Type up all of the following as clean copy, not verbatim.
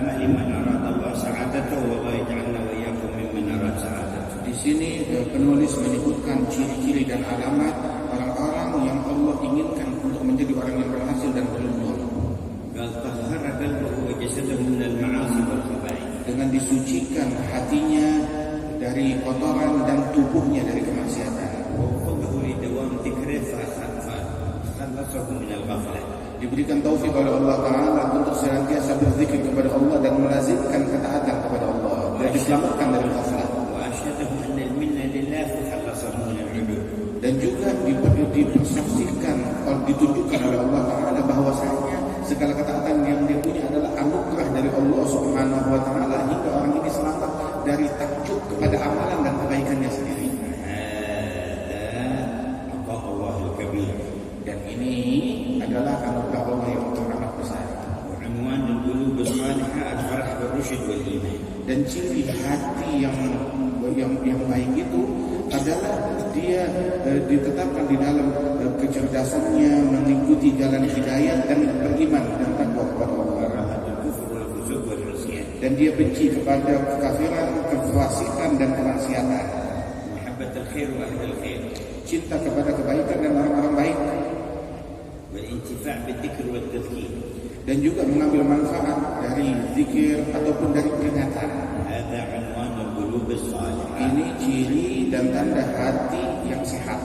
العامة لمن أراد الله سعادته والله يجعلنا وإياكم ممن أراد سعادته. Di sini penulis menyebutkan ciri-ciri dan alamat orang-orang yang Allah inginkan untuk menjadi orang yang berhasil dan beruntung. قال طهر قلبه وجسده من المعاصي والخبائث. Dengan disucikan hatinya dari kotoran dan tubuhnya dari kemaksiatan. ووفقه لدوام ذكره فخلصه من الغفلة. Diberikan taufik oleh Allah Ta'ala untuk senantiasa berzikir kepada Allah dan melazimkan ketaatan kepada Allah dan diselamatkan dari ghaflah. وأشهده أن المنة لله فخلصه من العدو. Dan juga dipersaksikan atau ditunjukkan oleh Allah Ta'ala bahwasanya segala ketaatan yang dia punya adalah anugerah dari Allah Subhanahu Wa Ta'ala hingga orang ini selamat dari takjub kepada amalan dan kebaikannya sendiri. عطاء الله الكبير. Dan ini adalah anugerah Allah yang teramat besar. وعنوان القلوب الصالحة الفرح بالرشد والإيمان. Dan ciri hati yang baik itu adalah dia ditetapkan di dalam kecerdasannya mengikuti jalan hidayah dan beriman dan takwa kepada Allah. الكفر والفسوق والعصيان. Dan dia benci kepada kekafiran, kefasikan dan kemaksiatan. محبة الخير وأهل الخير. Cinta kepada kebaikan dan orang-orang baik. والانتفاع بالذكر والتذكير. Dan juga mengambil manfaat dari zikir ataupun dari peringatan. هذا عنوان القلوب الصالحة. Ini ciri dan tanda hati yang sehat.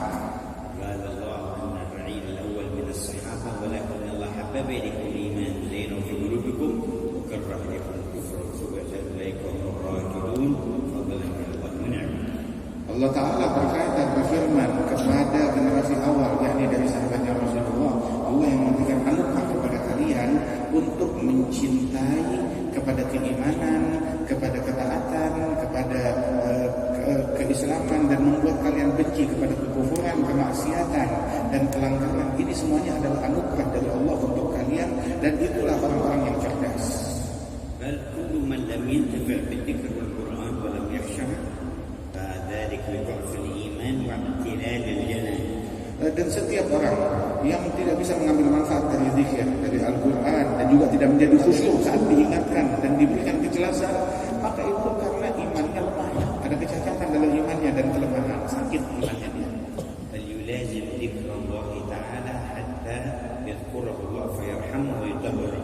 قال الله أن الرعيل الأول من الصحابة ولكن الله حبب إليكم الإيمان زينه في قلوبكم وكره إليكم الكفر والفسوق أولئك هم الراشدون فضلا من الله ونعمة. Allah Ta'ala berkata berfirman kepada generasi awal, yakni dari sahabatnya Rasulullah, Allah yang memberikan anugerah kepada kalian untuk mencintai kepada keimanan, kepada ketaatan, kepada keislaman dan membuat kalian benci kepada kekufuran, kemaksiatan dan kelangkaran. Ini semuanya adalah anugerah dari Allah untuk kalian dan itulah orang-orang yang cerdas. بل كل من لم ينتفع بالذكر والقرآن ولم يخشع فذلك لضعف الإيمان وامتلال الجنان. Dan setiap orang yang tidak bisa mengambil manfaat dari zikir, dari Al-Quran dan juga tidak menjadi khusyuk saat diingatkan dan diberikan kejelasan, maka itu karena imannya lemah, ada kecacatan dalam imannya dan kelemahan, sakit imannya dia. بل يلازم ذكر الله تعالى حتى يذكره الله فيرحمه ويطهره.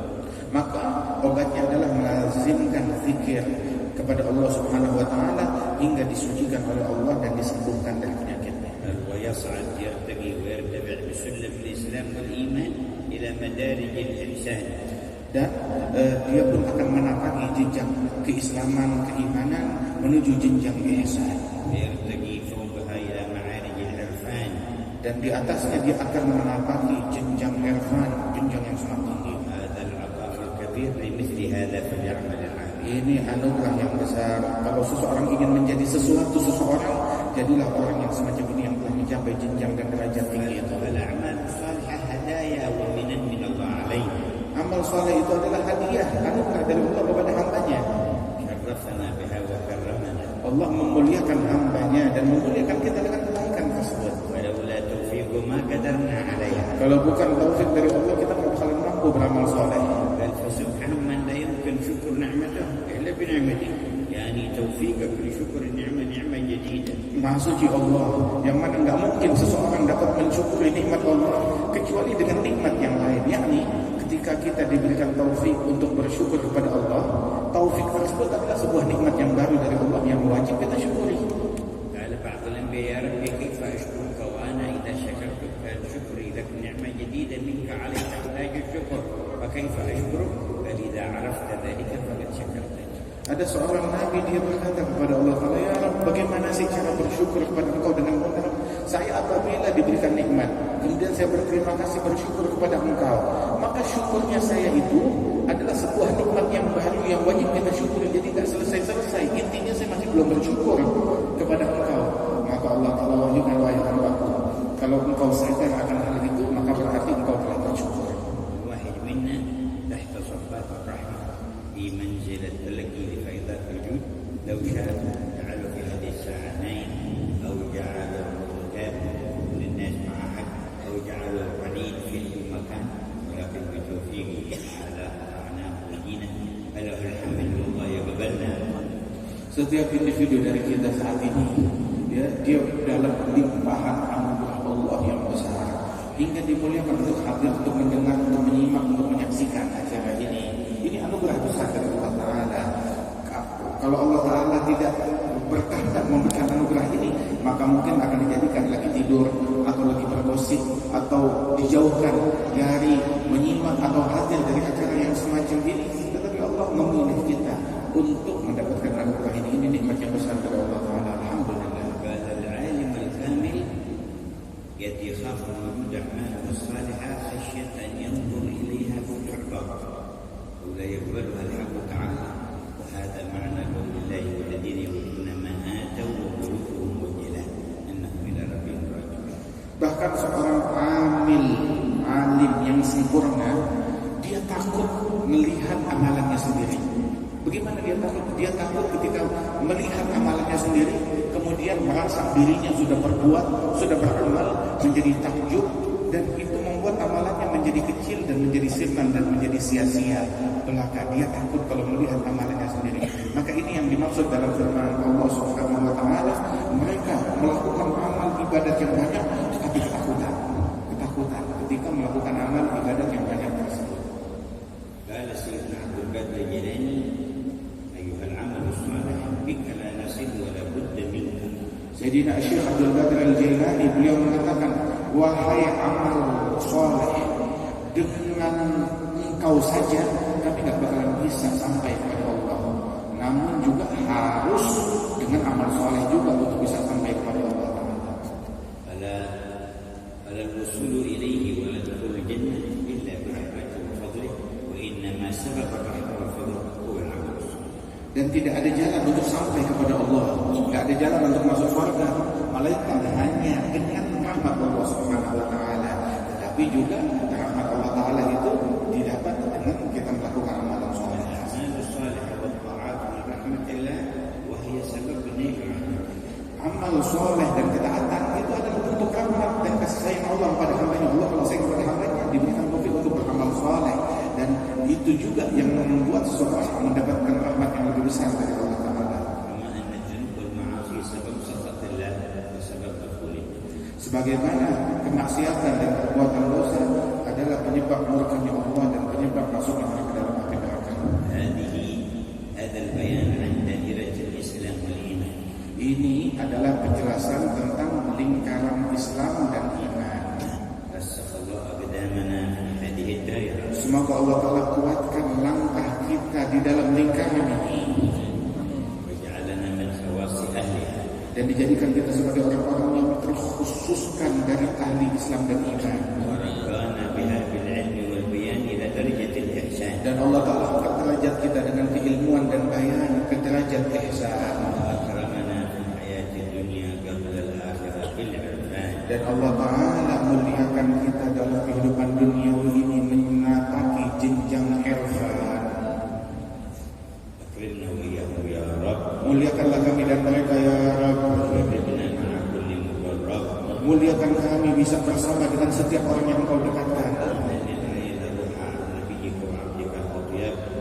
Maka obatnya adalah melazimkan zikir kepada Allah Subhanahu Wa Taala hingga disucikan oleh Allah dan disembuhkan dari penyakitnya. ويصعد يرتقي ويرتفع بسلم الإسلام والإيمان إلى مدارج الإحسان. Dan dia pun akan menapaki jenjang keislaman, keimanan menuju jenjang ihsan. ويرتقي فوقها إلى معارج العرفان. Dan di atasnya dia akan menapaki jenjang irfan, jenjang yang sangat tinggi. هذا العطاء الكبير لمثل هذا فليعمل العامل. Ini anugerah yang besar. Kalau seseorang ingin menjadi seseorang, jadilah orang yang semacam ini yang telah mencapai jenjang dan derajat tinggi itu. فالأعمال الصالحة هدايا ومنن من الله علينا. Amal soleh itu adalah hadiah, anugerah dari Allah kepada hambanya. شرفنا بها وكرمنا. Allah memuliakan hambanya dan memuliakan kita dengan kebaikan tersebut. ولولا توفيق ما قدرنا عليها. Kalau bukan taufik dari Allah, kita tidak bakalan mampu beramal soleh. بل فسبحان من لا يمكن شكر نعمته إلا بنعمته. يعني توفيقك لشكر النعمة نعمة جديدة. Maha suci Allah yang mana nggak mungkin seseorang dapat mensyukuri nikmat Allah kecuali dengan nikmat yang lain, yakni ketika kita diberikan taufik untuk bersyukur kepada Allah, taufik tersebut adalah sebuah nikmat yang baru dari Allah yang wajib kita syukuri. قال بعض الأنبياء يا ربي كيف أشكرك وأنا إذا شكرتك كان شكري لك نعمة جديدة منك علي تحتاج الشكر فكيف أشكرك؟ بل إذا عرفت ذلك فقد شكرتني. Ada seorang nabi, dia berkata kepada Allah Ta'ala, ya Rabb, bagaimana sih cara bersyukur kepada Engkau dengan benar? Saya apabila diberikan nikmat, kemudian saya berterima kasih bersyukur kepada Engkau, maka syukurnya saya itu adalah sebuah nikmat yang baru yang wajib kita syukuri. Jadi tidak selesai-selesai. Intinya saya masih belum bersyukur kepada Engkau. Maka Allah Ta'ala wahyukan, wahai hambaku, kalau engkau sadar akan hal itu, maka berarti engkau telah bersyukur. الواحد منا تحت صفات الرحمة في منزلة تلقي لفيضات الوجود. لو شاء جعله في هذه الساعة نايم أو جعله كتاب كل الناس مع حق أو جعله قليل في مكان ولكن بتوفيقه على رفعناه ودينه فله الحمد Setiap individu dari kita saat ini, ya, dia dalam limpahan anugerah Allah yang besar, hingga dimuliakan untuk hadir, untuk mendengar, untuk menyimak, untuk menyaksikan acara ini. Ini anugerah besar dari Allah Ta'ala. Kalau Allah Ta'ala tidak berkehendak memberikan anugerah ini, maka mungkin akan dijadikan lagi tidur, atau lagi bergosip, atau dijauhkan dari menyimak atau hadir dari acara yang semacam ini. Tetapi Allah memilih kita untuk mendapatkan anugerah ini. Ini nikmat yang besar dari Allah Ta'ala. Alhamdulillah. العالم الكامل قد يخاف من وجود أعماله الصالحة خشية أن ينظر إليها فتحبط أو لا يقبلها الحق تعالى. وهذا معنى قول الله والذين يؤتون ما آتوا وقلوبهم وجلة أنهم إلى ربهم راجعون. Bahkan seorang alim yang sempurna, dia takut melihat amalannya sendiri. Bagaimana dia takut? Dia takut ketika melihat amalannya sendiri, kemudian merasa dirinya sudah berbuat, sudah beramal, menjadi takjub, dan itu membuat amalannya menjadi kecil dan menjadi sirna dan menjadi sia-sia belaka. Dia takut kalau melihat amalannya sendiri. Maka ini yang dimaksud dalam firman Allah Subhanahu wa Ta'ala, mereka melakukan amal ibadat yang banyak, tetapi ketakutan ketika melakukan amal ibadat yang banyak tersebut. قال سيدنا عبد القادر الجيلاني أيها العمل الصالح بك لا نصل ولا بد منك. Sayyidina Syekh Abdul Qadir Al-Jailani, beliau mengatakan, wahai amal soleh, dengan engkau saja kami tidak bakalan bisa sampai kepada Allah. Namun juga harus dengan amal soleh juga untuk bisa sampai kepada Allah. فلا الوصول إليه ولا دخول الجنة إلا برحمته وفضله وإنما سبب الرحمة والفضل هو العمل الصالح. Dan tidak ada jalan untuk sampai kepada Allah, tidak ada jalan untuk masuk surga, melainkan hanya dengan rahmat Allah Subhanahu wa Ta'ala. Tetapi juga rahmat Allah Ta'ala itu didapat dengan kita melakukan amalan soleh. الأعمال الصالحة والطاعات من رحمة الله وهي سبب نيل رحمته. Amal soleh dan ketaatan itu adalah bentuk rahmat dan kasih sayang Allah pada hambanya. Allah kalau sayang kepada hambanya, diberikan taufik untuk beramal soleh, dan itu juga yang membuat seseorang mendapatkan rahmat yang lebih besar dari Allah Ta'ala. كما أن الذنوب والمعاصي سبب سخط الله وسبب دخوله. Sebagaimana kemaksiatan dan perbuatan dosa adalah penyebab murkanya Allah dan penyebab masuknya orang ke dalam api neraka. هذا البيان عن دائرة الإسلام والإيمان. Ini adalah penjelasan tentang lingkaran Islam dan iman. رسخ الله أقدامنا في هذه الدائرة. Semoga Allah Ta'ala kuatkan langkah kita di dalam lingkaran ini, وجعلنا من خواص أهلها. dan dijadikan kita sebagai orang-orang yang terkhususkan dari ahli Islam dan iman. ورفعنا بها بالعلم والبيان إلى درجة الإحسان. Dan Allah Ta'ala angkat derajat kita dengan keilmuan dan bayan ke derajat ihsan. وأكرمنا في الحياة الدنيا قبل الآخرة بالعرفان. Dan Allah Ta'ala muliakan kita dalam kehidupan dunia ini menapaki jenjang irfan. أكرمنا وإياهم يا رب. Muliakanlah kami dan mereka ya Rabb. وجعلنا مع كل مقرب. Muliakan kami bisa bersama dengan setiap orang yang Engkau dekatkan.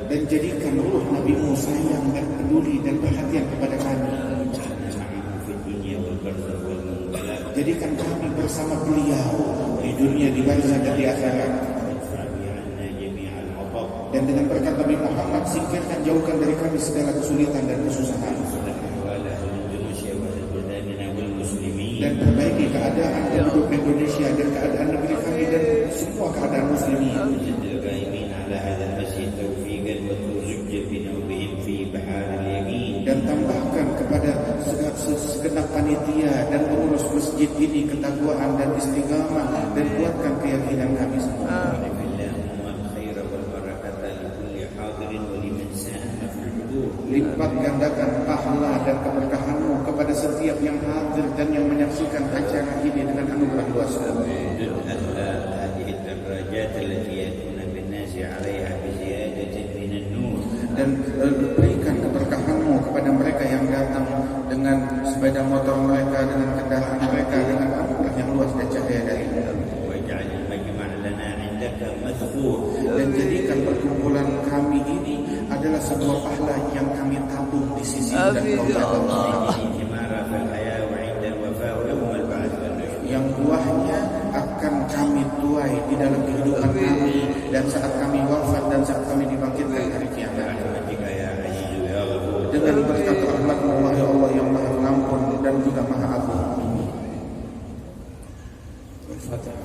Dan jadikan ruh Nabi-Mu sayang dan peduli dan perhatian kepada kami. Jadikan kami bersama beliau di dunia, di barzah dan di akhirat. Dan dengan berkat Nabi Muhammad, singkirkan, jauhkan dari kami segala kesulitan dan kesusahan. Dan perbaiki keadaan penduduk Indonesia dan keadaan negeri kami dan semua keadaan muslimin. Dan tambahkan kepada segenap panitia dan pengurus masjid ini ketakwaan dan istiqamah, dan kuatkan keyakinan kami semua. Lipat gandakan pahala dan keberkahan-Mu kepada setiap yang hadir dan yang menyaksikan acara ini dengan anugerah luas. Dan berikan keberkahan-Mu kepada mereka yang datang dengan sepeda motor mereka, dengan kendaraan mereka, dengan anugerah yang luas dan cahaya dari-Mu. Dan jadikan perkumpulan kami ini adalah sebuah pahala yang kami tabung di sisi dan Allah. Yang buahnya akan kami tuai di dalam kehidupan kami dan saat kami wafat dan saat kami dibangkitkan hari kiamat. Dengan berkat rahmat-Mu ya Allah yang Maha Pengampun dan juga Maha Agung. Al-Fatihah.